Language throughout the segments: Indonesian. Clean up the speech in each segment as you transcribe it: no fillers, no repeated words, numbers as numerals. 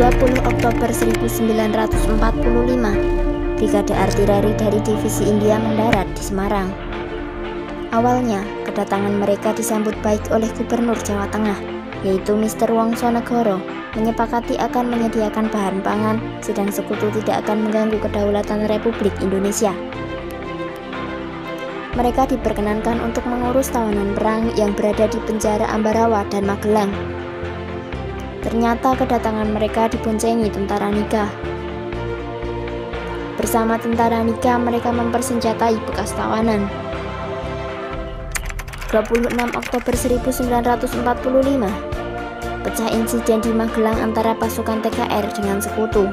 20 Oktober 1945, Brigade Artileri dari Divisi India mendarat di Semarang. Awalnya, kedatangan mereka disambut baik oleh Gubernur Jawa Tengah, yaitu Mr. Wongsonegoro, menyepakati akan menyediakan bahan pangan, sedang sekutu tidak akan mengganggu kedaulatan Republik Indonesia. Mereka diperkenankan untuk mengurus tawanan perang yang berada di penjara Ambarawa dan Magelang. Ternyata kedatangan mereka diboncengi tentara Nika. Bersama tentara Nika, mereka mempersenjatai bekas tawanan. 26 Oktober 1945, pecah insiden di Magelang antara pasukan TKR dengan sekutu.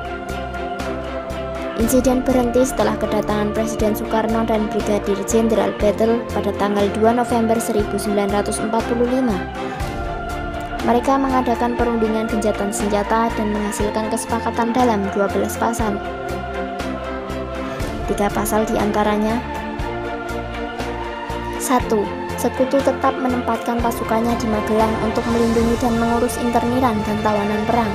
Insiden berhenti setelah kedatangan Presiden Soekarno dan Brigadir Jenderal Battle pada tanggal 2 November 1945. Mereka mengadakan perundingan gencatan senjata dan menghasilkan kesepakatan dalam 12 pasal. 3 pasal diantaranya: 1. Sekutu tetap menempatkan pasukannya di Magelang untuk melindungi dan mengurus interniran dan tawanan perang.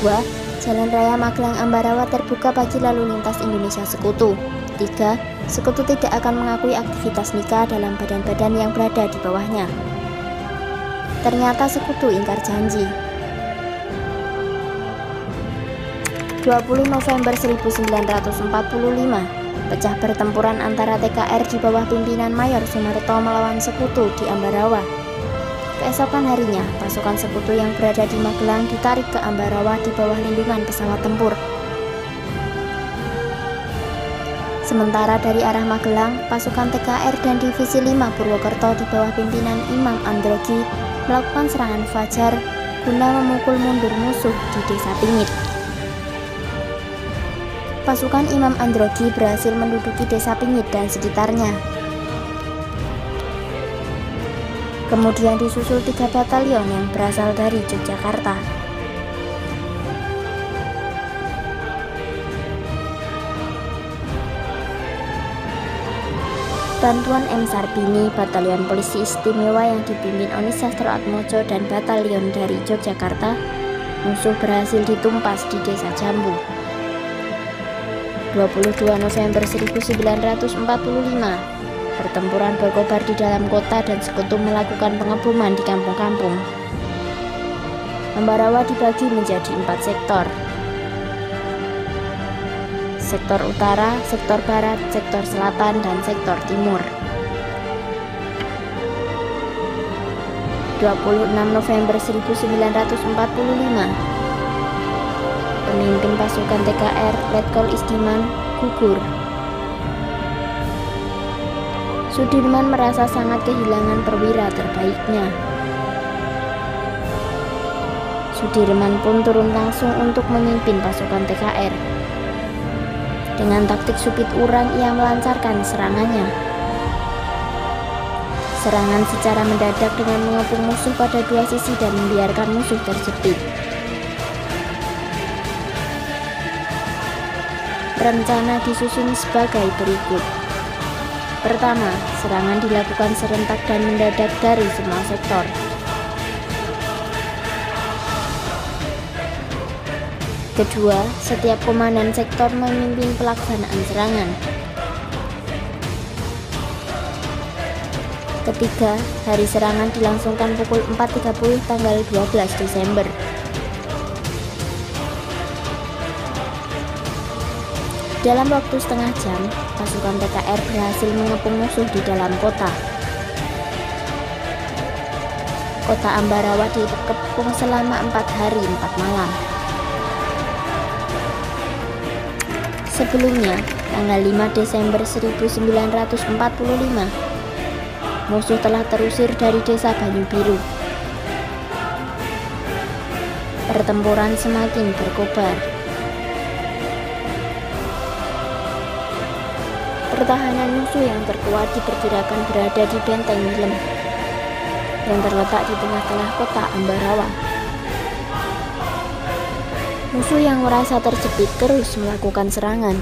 2. Jalan raya Magelang-Ambarawa terbuka bagi lalu lintas Indonesia Sekutu. 3. Sekutu tidak akan mengakui aktivitas Nika dalam badan-badan yang berada di bawahnya. Ternyata sekutu ingkar janji. 20 November 1945, pecah pertempuran antara TKR di bawah pimpinan Mayor Soemarto melawan sekutu di Ambarawa. Keesokan harinya, pasukan sekutu yang berada di Magelang ditarik ke Ambarawa di bawah lindungan pesawat tempur. Sementara dari arah Magelang, pasukan TKR dan Divisi 5 Purwokerto di bawah pimpinan Imam Androgi melakukan serangan fajar guna memukul mundur musuh di Desa Pingit. Pasukan Imam Androgi berhasil menduduki Desa Pingit dan sekitarnya. Kemudian disusul 3 batalion yang berasal dari Yogyakarta. Bantuan M. Sarbini, Batalion Polisi Istimewa yang dipimpin Oni Sastroatmojo dan batalion dari Yogyakarta, musuh berhasil ditumpas di Desa Jambu. 22 November 1945, pertempuran berkobar di dalam kota dan sekutu melakukan pengeboman di kampung-kampung. Ambarawa dibagi menjadi 4 sektor. Sektor utara, sektor barat, sektor selatan, dan sektor timur. 26 November 1945, pemimpin pasukan TKR, Letkol Istiman, gugur. Sudirman merasa sangat kehilangan perwira terbaiknya. Sudirman pun turun langsung untuk memimpin pasukan TKR. Dengan taktik supit urang, ia melancarkan serangannya. Serangan secara mendadak dengan mengepung musuh pada 2 sisi dan membiarkan musuh terjepit. Rencana disusun sebagai berikut. Pertama, serangan dilakukan serentak dan mendadak dari semua sektor. Kedua, setiap komandan sektor memimpin pelaksanaan serangan. Ketiga, hari serangan dilangsungkan pukul 4.30 tanggal 12 Desember. Dalam waktu setengah jam, pasukan TKR berhasil mengepung musuh di dalam kota. Kota Ambarawa dikepung selama 4 hari 4 malam. Sebelumnya, tanggal 5 Desember 1945, musuh telah terusir dari Desa Banyu Biru. Pertempuran semakin berkobar. Pertahanan musuh yang terkuat diperkirakan berada di Benteng Milem yang terletak di tengah-tengah kota Ambarawa. Musuh yang merasa terjepit terus melakukan serangan.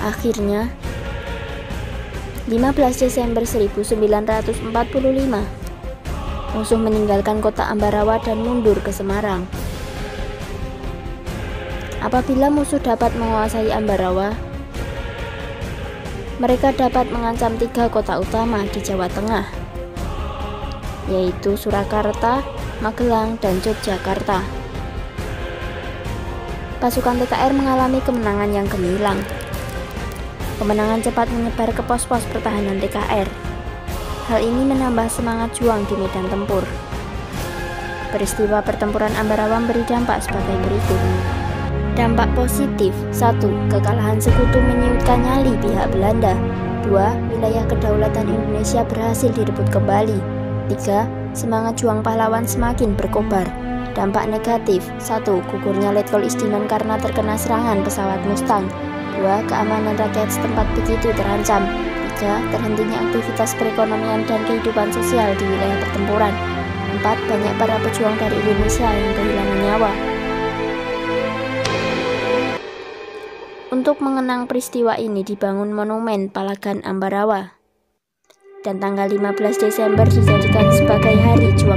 Akhirnya, 15 Desember 1945, musuh meninggalkan kota Ambarawa dan mundur ke Semarang. Apabila musuh dapat menguasai Ambarawa, mereka dapat mengancam 3 kota utama di Jawa Tengah, yaitu Surakarta, Magelang, dan Yogyakarta. Pasukan TKR mengalami kemenangan yang gemilang. Kemenangan cepat menyebar ke pos-pos pertahanan TKR. Hal ini menambah semangat juang di medan tempur. Peristiwa pertempuran Ambarawa memberi dampak sebagai berikut. Dampak positif: 1. Kekalahan sekutu menyiutkan nyali pihak Belanda. 2. Wilayah kedaulatan Indonesia berhasil direbut kembali. 3. Semangat juang pahlawan semakin berkobar. Dampak negatif: 1. Gugurnya Letkol Istiman karena terkena serangan pesawat Mustang. 2. Keamanan rakyat setempat begitu terancam. 3. Terhentinya aktivitas perekonomian dan kehidupan sosial di wilayah pertempuran. 4. Banyak para pejuang dari Indonesia yang kehilangan nyawa. Untuk mengenang peristiwa ini dibangun monumen Palagan Ambarawa, dan tanggal 15 Desember dijadikan sebagai Hari Juang